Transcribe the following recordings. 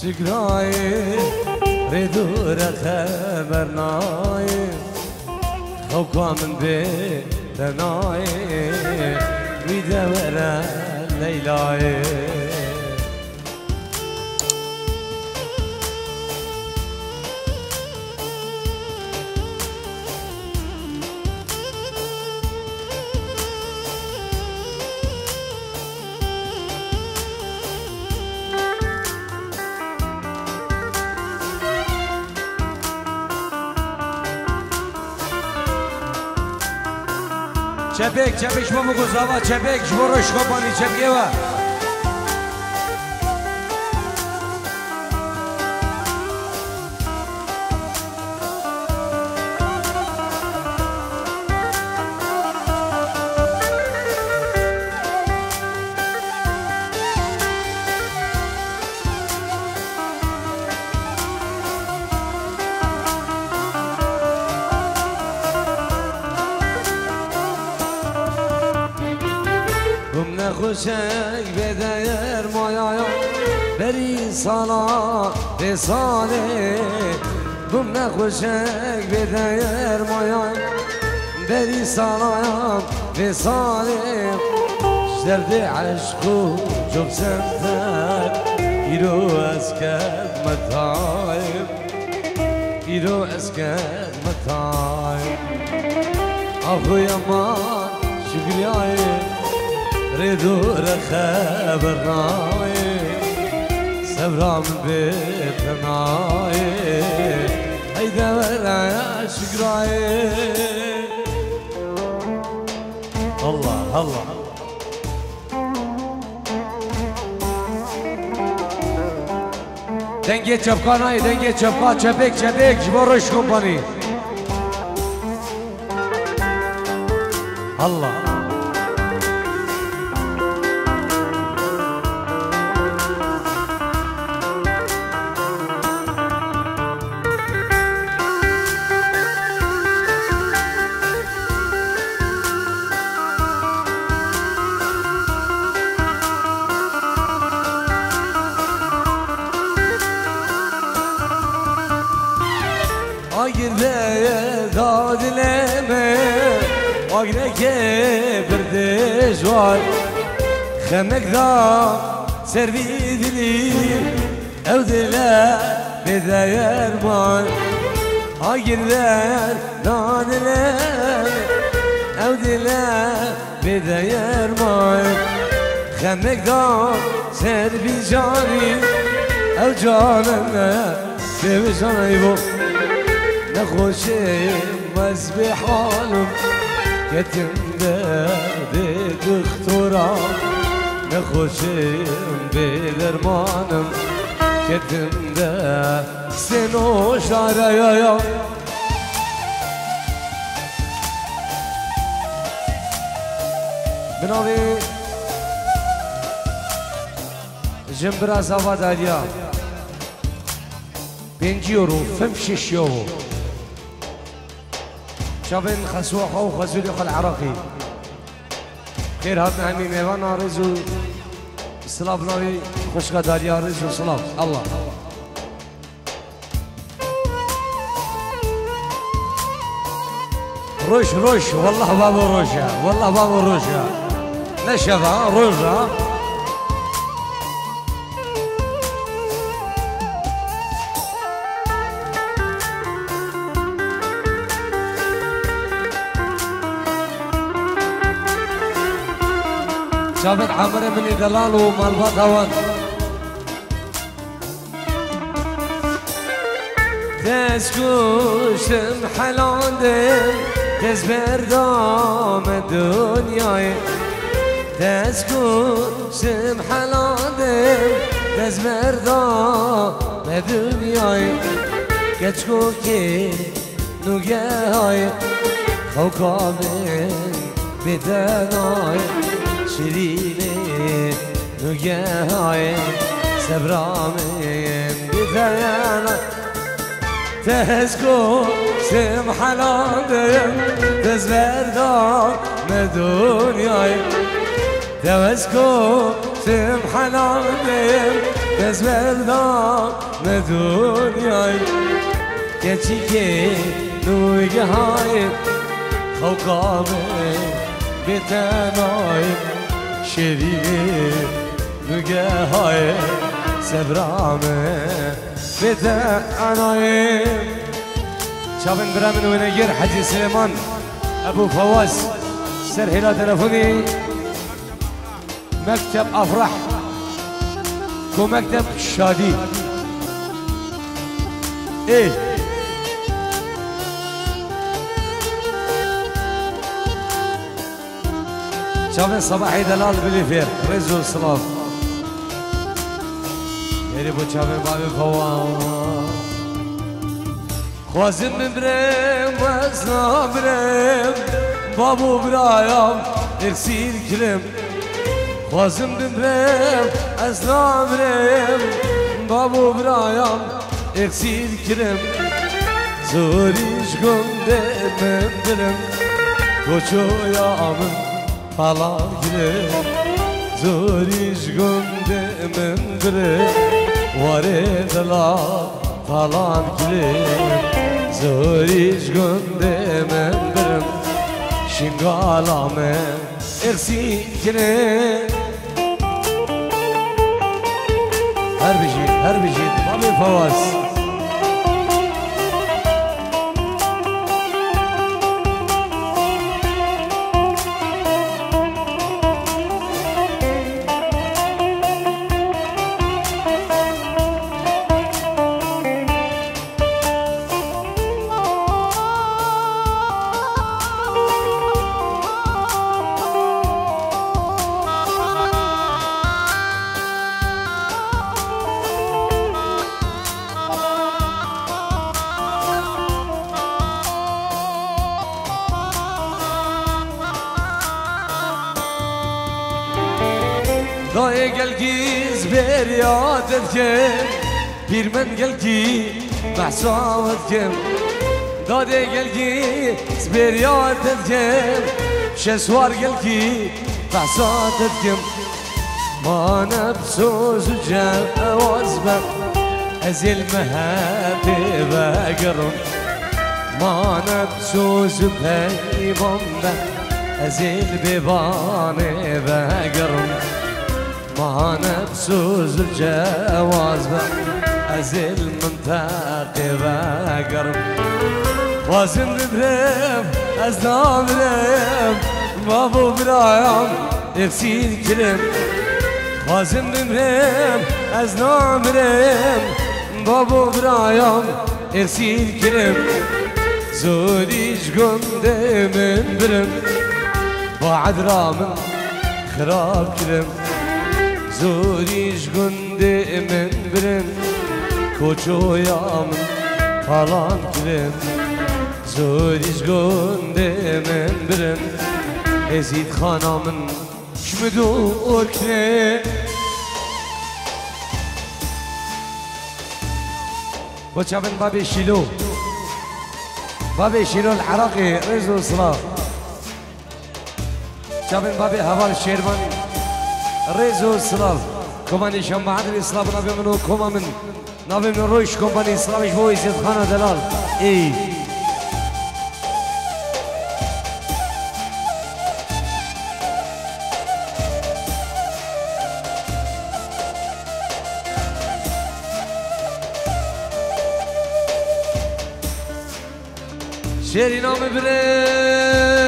شكراي ريدو خبرناي خوكا من بيتناي ويدور ليلاي چپک چپک شما مگذاوا چپک شما روش خوبانی چپکه و خوشک بدر مایا بری سالا به ساله بم نخوشک بدر مایا بری سالا به ساله شرد عشقو جب سمتر ایرو از کرد متایم ایرو از کرد متایم آخوی امان شکریایم ريدو خبرناي سبرام بيتناي هيدا ولا شكراي الله الله دنگه چپکانای دنگه چپکا چپک چپک جبروش کمپانی الله بردجوار خمك ذا سربي دلي او دلا بداير مان هاجر ذا نادلا او دلا بداير مان خمك ذا سربي جاني او جاننا بوجاني بو نخوشي مزبي حالم كتم دردك اخترا نخوشم بدرمانم كتم درد سنو شاريا بناوي جنبرا زاوا داريا 5 يورو 5 يورو شافين خسوخة وخزولي العراقي خير هاتنا همي ميوان رزو سلاف ناوي خوشقة داريا رزو سلاف الله روش روش والله بابا روشة والله بابا روشة نشفة روشة شافت عمري من دلال ومالبات هون تسكوشم حلاندم تز بردام دنیای تسكوشم حلاندم تز بردام دنیای کچکو که نوگه های خوکامن بدنای شیرینه نوگه های سبرامن بدنای تسكو سم حلاندم تزبردام دنیای تسكو سم حلاندم بزوردم دنیای کچی که نوگه های خوکامه بتنای شریه نوگه های سبرامه بتنای شابن برامن ونجر حجي سليمان ابو فواز سر هلا تلفوني مكتب افرح كو مكتب شادي ايه شابن صباحي دلال بالفير رزو الصلاف يا بو شابن بابي فواز خوازم برم وزنا برم بابو برایم ارسیل کلم خوازم برم وزنا برم بابو برایم ارسیل کلم زوریش گنده من درم koçoyamın falan gire Zoriş gündemim gire Var edela falan gire Zoriş gündemim gire Şingalame ersi gire Her bir şey Mami Fawaz Dayı gel giz bir yad etkem Bir men gel ki mahsam etkem Dayı gel giz bir yad etkem Şesvar gel ki mahsam etkem Ma nefsuz cevaz ben Ezil mehebi ve gırım Ma nefsuz peyman ben Ezil bibane ve gırım ما نفسوز الجواز أزل منطقي وقرب وازن بريم أزلام بريم بابو برايم يفسير كلم وازن بريم أزلام بريم بابو برايم يفسير كلم زوريش قندي من برم بعد رامن خراب كلم Zoriş günde emin birin Koçoyamın falan kirim Zoriş günde emin birin Ezid Hanamın şmüdur kirim Koçabın Babi Şilo Babi Şilo العراقي رزو الصلاة Koçabın Babi Haval Şerman ريزو السلاف كوماني شمبعات الإسلاف نبي منو كوما من نبي من رويش كوماني إسلاف إيش هو يزيد خانة دلال إيه شيري نامي بري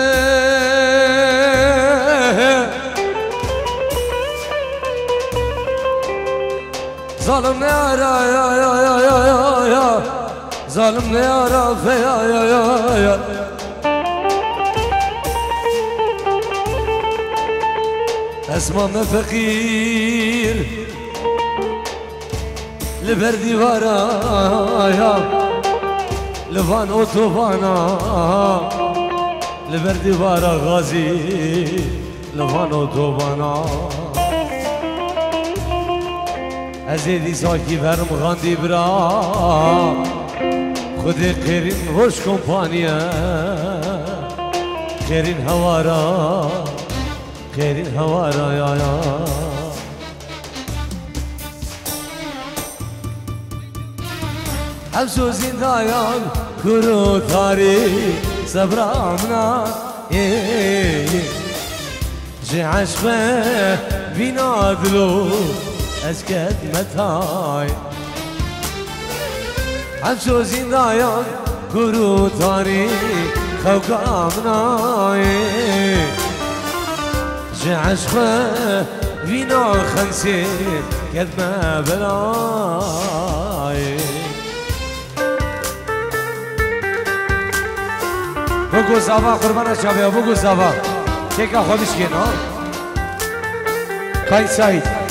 ظالم ne ara ya ya ya ya ya ya Zalim ne ara fe ya ya ya ya Esma me fakir Liber divara ya Livan otobana Liber divara gazi Livan otobana ازیدی ساکی برم غاندی برا خودی قیرین خوش کمپانیه قیرین هوارا یا یا حبسو زندایان کرو تاری صبرامنا جي عشقه بينادلو اسكت متاي حبسو زندایان کرو تاری خوکامنا جي عشقه بينا خنسي قد ما بلاي بگو زوا قربان شبیه بگو زوا که خودش کن ها کای سعید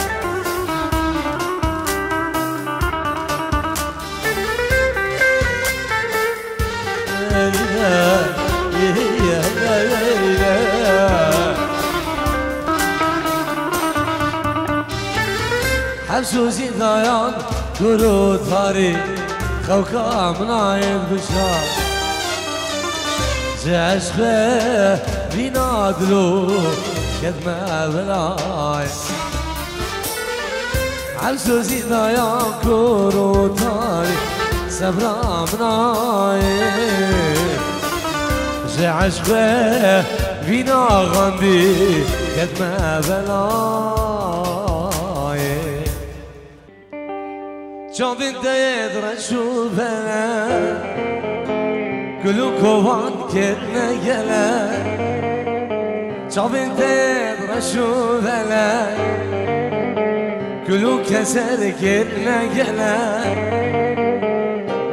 حبسو زندایان کرو تاری خوکا مناید بشار جي عشقه بينادلو قد ما بلاي حبسو زندایان کرو تاری صبرامناي جي عشقه بينا غندي قد ما بلاي جان بنت يدرشو بلا گلو کوان کرنه گله جان بنت يدرشو بلا گلو کسر کرنه گله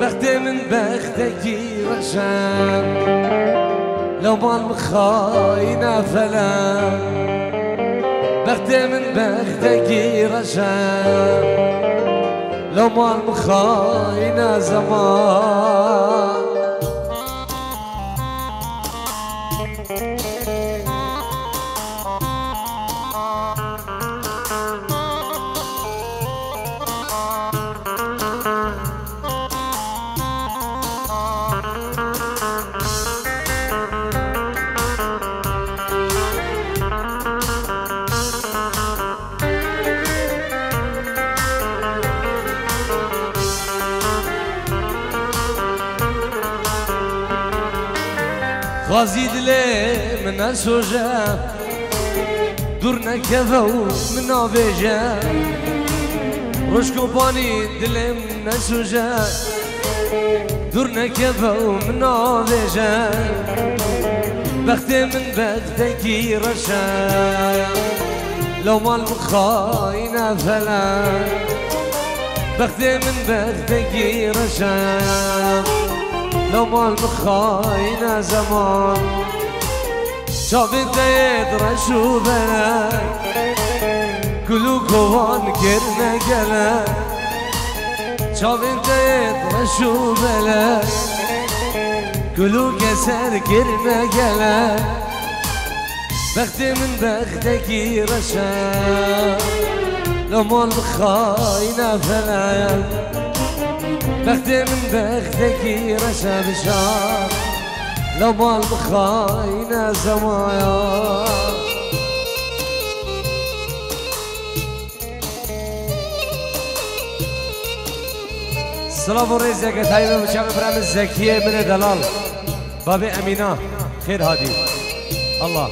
بخت من بختکی رشم لو مال مخاينه فلا بخت من بختکی رشم لو مال مخاينه زمان غازي دلي من السوجة دورنا كفو من نافجة روش كوباني دلي من السوجة دورنا كفو من نافجة بختي من بختكي رشا لو مال مخاينة فلا بختي من بختكي رشا لو مال مخاينه زمان شافت يدرشو بلاك كلو كوان كرنا قلاك شافت يدرشو بلاك كلو كسر كرنا قلاك بختي من بختكي رشا لو مال مخاينه فلاك بختي من بختكي رشا بشار لو مال بخاينه زمايا سلام ورزقك هاي مشام ابراهيم الزكيه من دلال بابي امينه خير هادي الله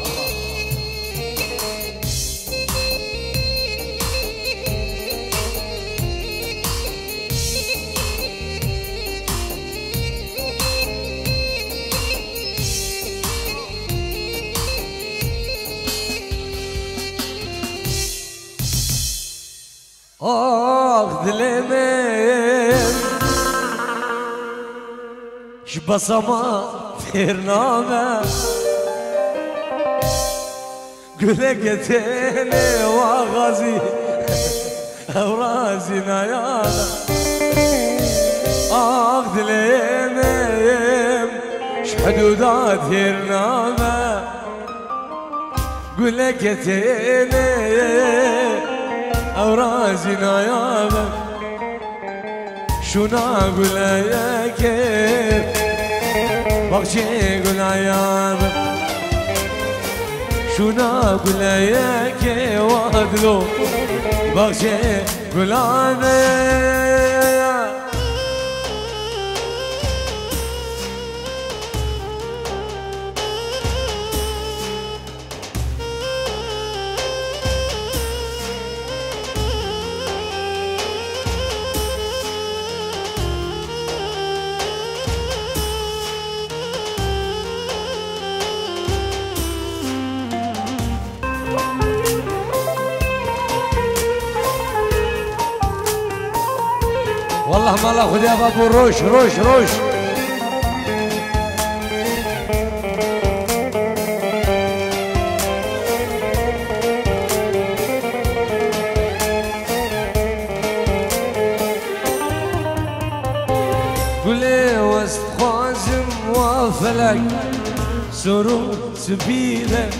دلمين شبصما ترنامه قلقتيني وغازي أورازي نيانا دلمين شحدودات ترنامه قلقتيني أورازي نيانا شو نقول يا كيف بغشي قول عيابك شو نقول يا كيف وادلو بغشي قول عيابك والله مالا خدي بابو روش روش روش قولي وسط خوازم وفلك سرور سبيلك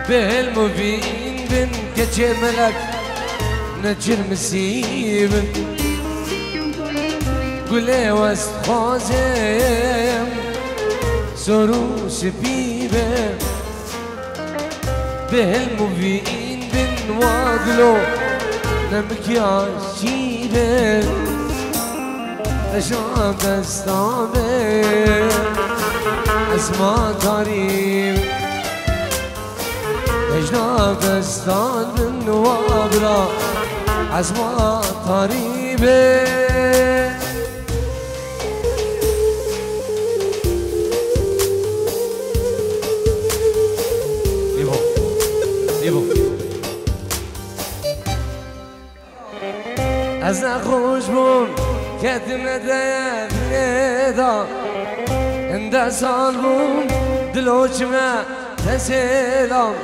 بالمبين بن كجملك نجر مسيبك قولي وسط خوازم سرور سبيبك بالمبين بن واقلو نمك يا شيبك اشوف استعمل اسمع قريب اشوف استعمل واقرا اسمع قريب از نخوش بون كاتم ندايا بنيدا اندا صالبون دلوش ما تسيلام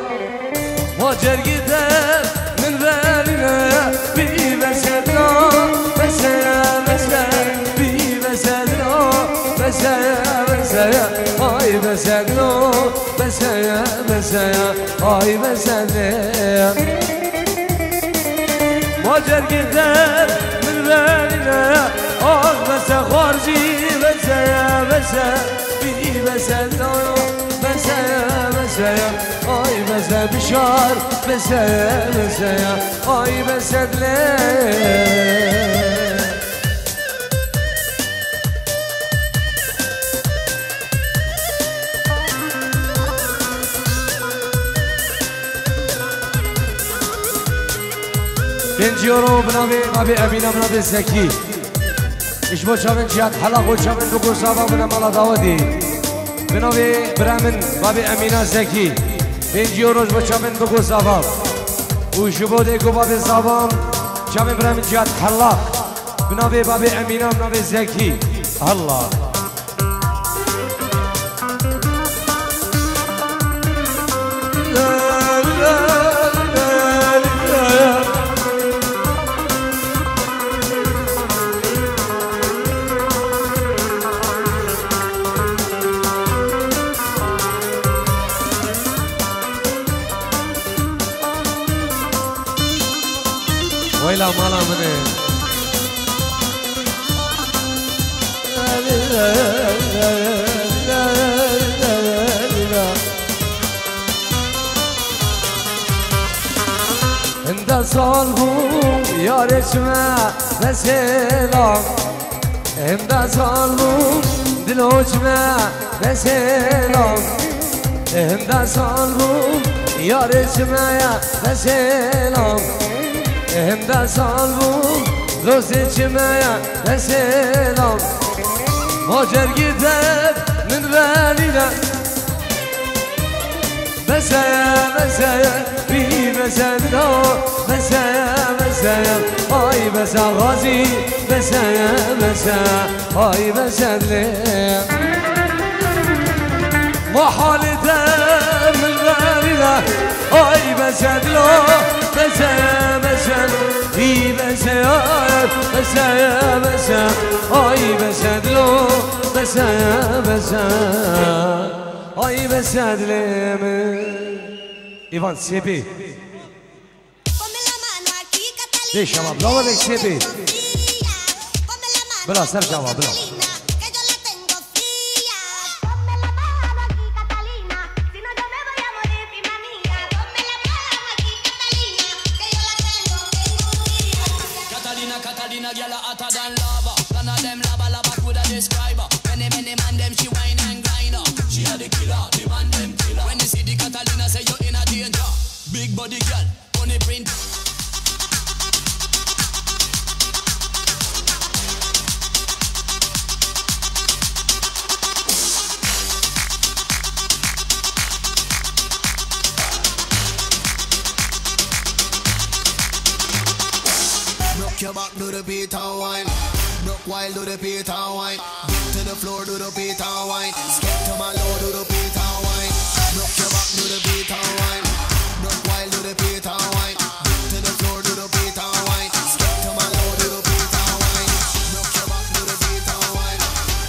واجر قدر من بالنا بي بسدنا بسيا بسيا بي بسدنا بسيا بسيا هاي بسدنا بسيا بسيا هاي بسدنا واجر قدر من بالنا آه بس خارجي بس يا بس بي بس الدنيا بس يا بس يا آي بس بشار بس يا بس يا آي بس الليل بنجيرو بنابي أمينة بنابي زكي إيش بو شامن جيات حلق و شامن بقول صابا بنا مالا داودي بنابي برامن بابي أمينة زكي بنجيروش بو شامن بقول صابا وشبو ديكو بابي صابا شامن برامن جيات حلق بنابي بابي أمينة بنابي زكي الله ويلا مالا مني انت صالبون يا رسمة بسيلام انت صالبون دلوجمة بسيلام انت صالبون يا رسمة بسيلام هندا صالبون روزي جمايا بسلام هاجر قدر من بالينا بسايا بسايا بي بسدنا بسايا بسايا هاي بسا غازي بسايا بسا هاي بسدلي ما حالته من بالينا هاي بسدنا بسا بسا في بسا بسا بسا هاي بسا دلو بسا بسا هاي بسا دلم إيفان سيبي ليش شباب لا ولك سيبي بلا سر جواب بلا Catalina, girl hotter than lava. None of them lava lava coulda describe her. Many man them she whine and grind her. She a the killer, the man them killer. When you see the Catalina, say you in a danger. Big body girl, funny print. your back, do the beat and wine. Broke wild, do the beat and wine. Dip to the floor, do the beat and wine. Skip to my low, do the beat and wine. Broke your back, do the beat and wine. Broke wild, do the beat and wine. Dip to the floor, do the beat and wine. Skip to my low, do the beat and wine. Broke your back, do the beat and wine.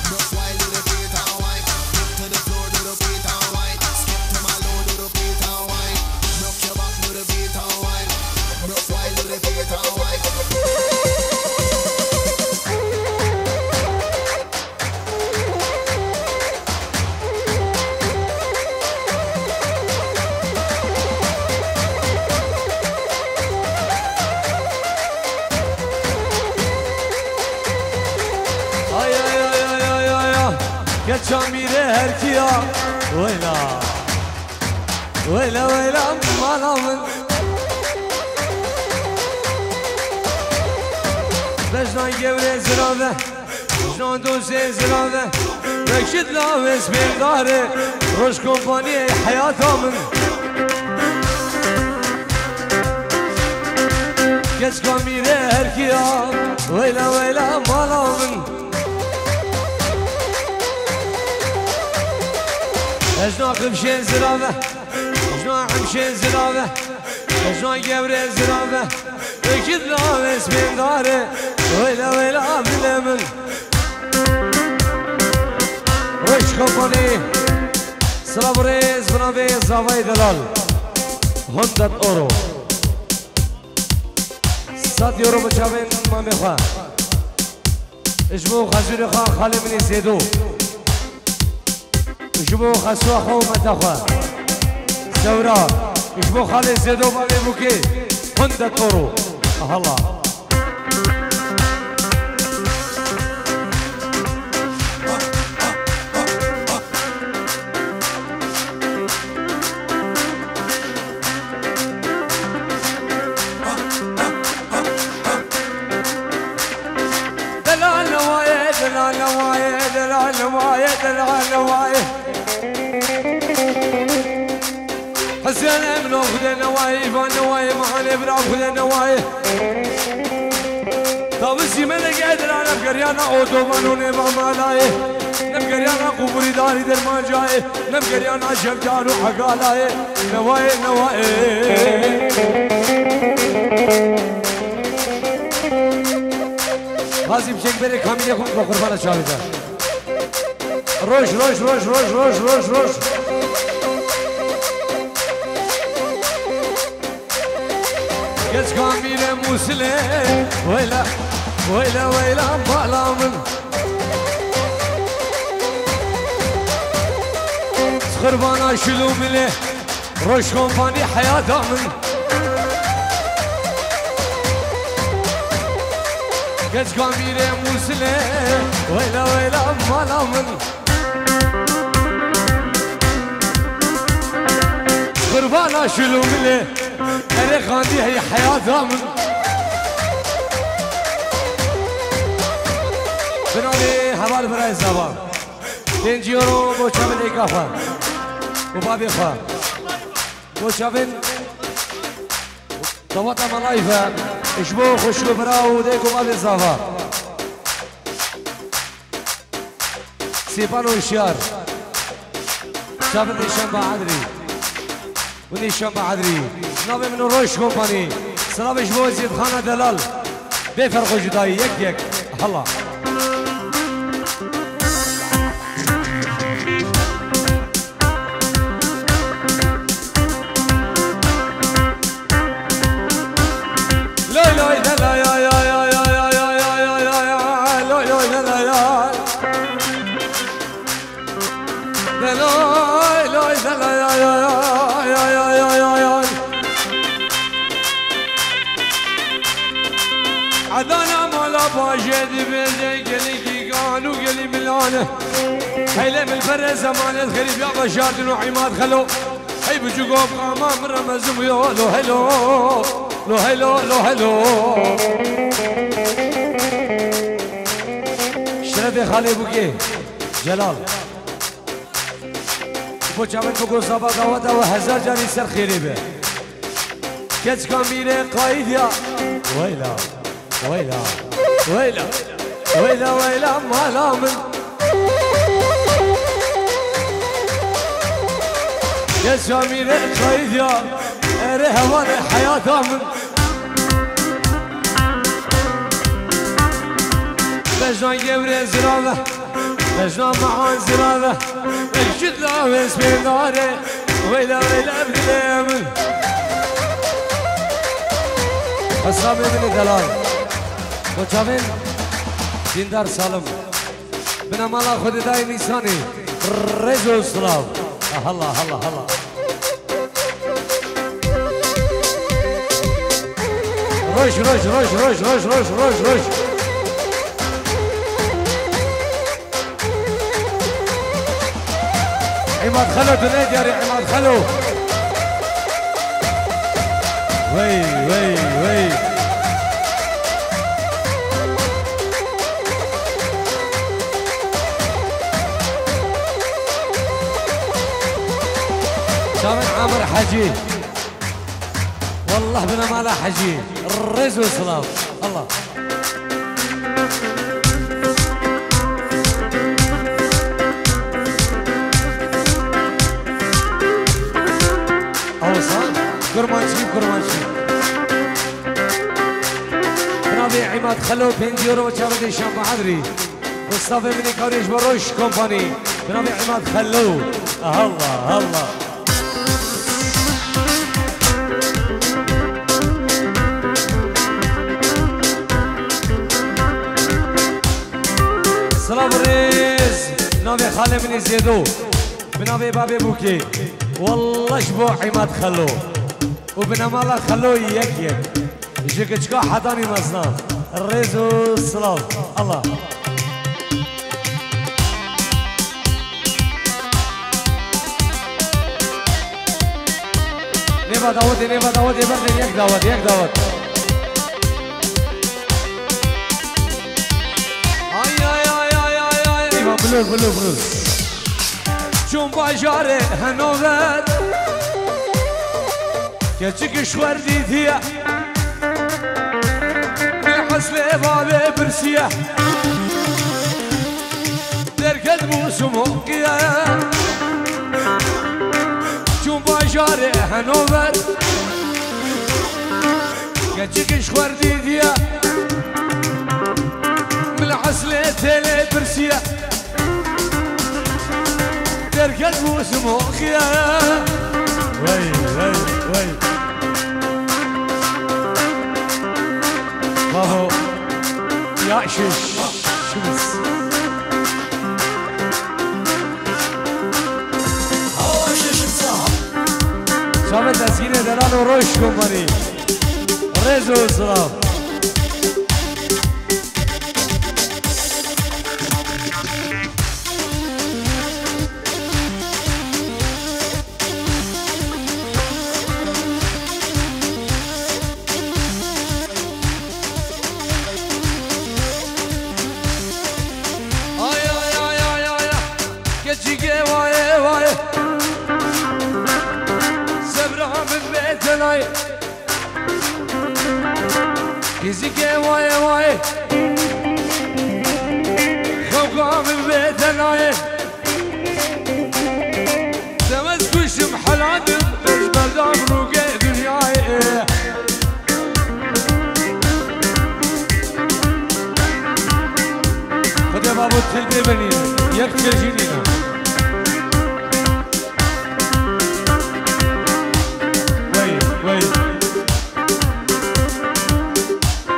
Broke wild, do the beat and wine. Dip to the floor, do the beat and wine. Skip to my low, do the beat and wine. Broke your back, do the beat and wine. Broke wild, do the beat and wine. geçen biri herkiya Veyla Veyla veyla manamın Bejnan gevre zirave Bejnan doze zirave Rekşid laves bildare Roş kompaniye hayatamın Geçen biri herkiya Veyla veyla manamın اجنا قمشين زرافة اجنا عمشين زرافة اجنا قبري زرافة اكيد لابس من داري ويلا ويلا بالامل رش كومباني سلابريز بنابي زافاي دلال 100 اورو 100 يورو بچاوين مامي خواه اجمو خزوري خواه خالي مني زيدو اجبو خسوا خو متخوا سورا اجبو خالد زيدو بابي بوكي 100 اورو الله دلال نوايه دلال نوايه دلال نوايه دلال نوايه حسين امنو خذ نواي فان نواي معاني برا خذ نواي طابسي من قادر انا بقريانا اوتو فانوني مامالاي نبقريانا قبوري داري در ما جاي نبقريانا شبجان وحقالاي نواي نواي غازي بشيك بري كامل يكون بقربانا شاهدة روش روش روش روش روش روش روش Geç kamile musile Veyla Veyla veyla balamın Sıkır bana şulumile Roş kompani hayatımın Geç kamile musile Veyla veyla balamın Sıkır bana şulumile أنا خاندي هي حياتها من بنالي حوال براي زبان 10 يورو بو شابن إيقافا وبابي خوا بو شابن طواتا ملايفا اشبو خشو براو ديكو بابي زبان سيبانو الشيار شابن نيشان بعدري ونيشان بعدري نابي من روش كومباني سلامش بو زيد خانة دلال بفرق جداي يك يك الله لا لا لا يا يا يا يا يا يا يا يا يا لا لا لا يا لا لا لا يا يا يا يا يا يا عدانا مالا باجد بيزي قلي كيقانو قلي ملانه هيلا من الفر زمان الغريب يا بشاد وعماد خلو هي بجوقو بقامام رمزم يو لو هلو لو هلو لو هلو شرد خالي بوكي جلال بو چمن بگو صبا دواتا و هزار جانی سر خیری به کچ کان میره قاید یا ویلا ويلا ويلا ويلا ويلا ما لامن يا سمير خيد يا رهوان حياة من بجنان جبر زرابة بجنان معان زرابة الشد لا بسم داره ويلا ويلا بلامن حسابي من دلال وچاوین دیندار سالم بنا مالا خود دای نیسانی رزو سلاو الله الله الله روش روش روش روش روش روش روش روش عماد خلو دنيا دياري عماد خلو وي وي وي شامن عامر حجي والله بنا مالا حجي الرز والسلام الله اوصان كرمانشي كرمانشي بنابي عماد خلو 5 يورو وشابدي شام عذري مصطفى مني كوريش بروش كومباني بنابي عماد خلو الله الله سلام ريز نابي خالي مني زيدو بنابي بابي بوكي والله شبو عماد خلو وبنا مالا خلو يك يك جيكتشكا حضاني مزنا الريز والسلام الله نبا داودي نبا داودي بردن يك داود يك داود بلور بلور بلور چون باجاره هنوبت کچک شور دیدیه حسل باب برسیه درکت موسموقیه چون باجاره هنوبت کچک شور دیدیه حسل تل برسیه دركت موسمو خيا وي وي وي بابو يا شش شمس شامل تسكينة دران وروش كومباني رزو سلام كيزيكي واي واي خوكا من بيت العين تمسك وشمحل عدم اجبر دابروكي دنياي خد يا بابو تلقي بنين يكتر جنينا وي وي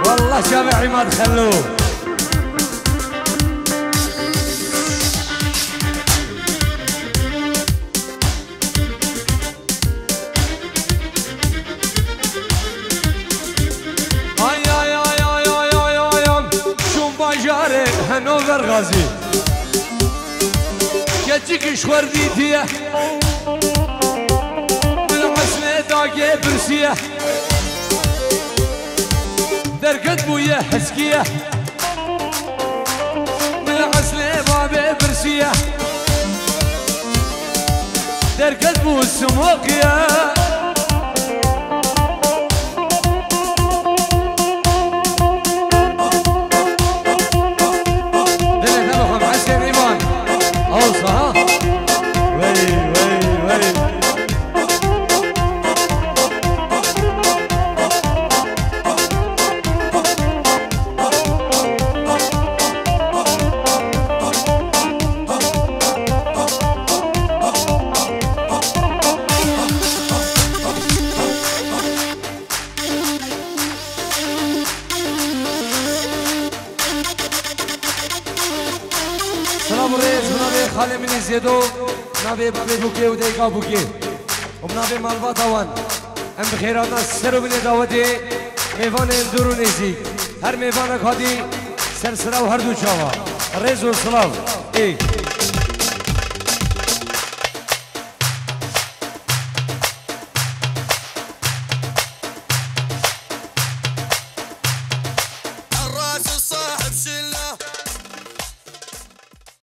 والله شابع عماد خلوه شون باجاره هنوفر غازي كتشك شور ديتيه بالحسنة داقي برسيه دركت بويا حسكيه بالحسنة بابي برسيه دركت بو السموقيه خاله منی زیدو نبی بابی بوکی و دیگا بوکی و نبی مالوات آوان ام بخیرانا سر و بینی دعوتی میوان اندور و نزیک هر میوان کادی سر سرا و هر دو چاوا رز و سلاو ای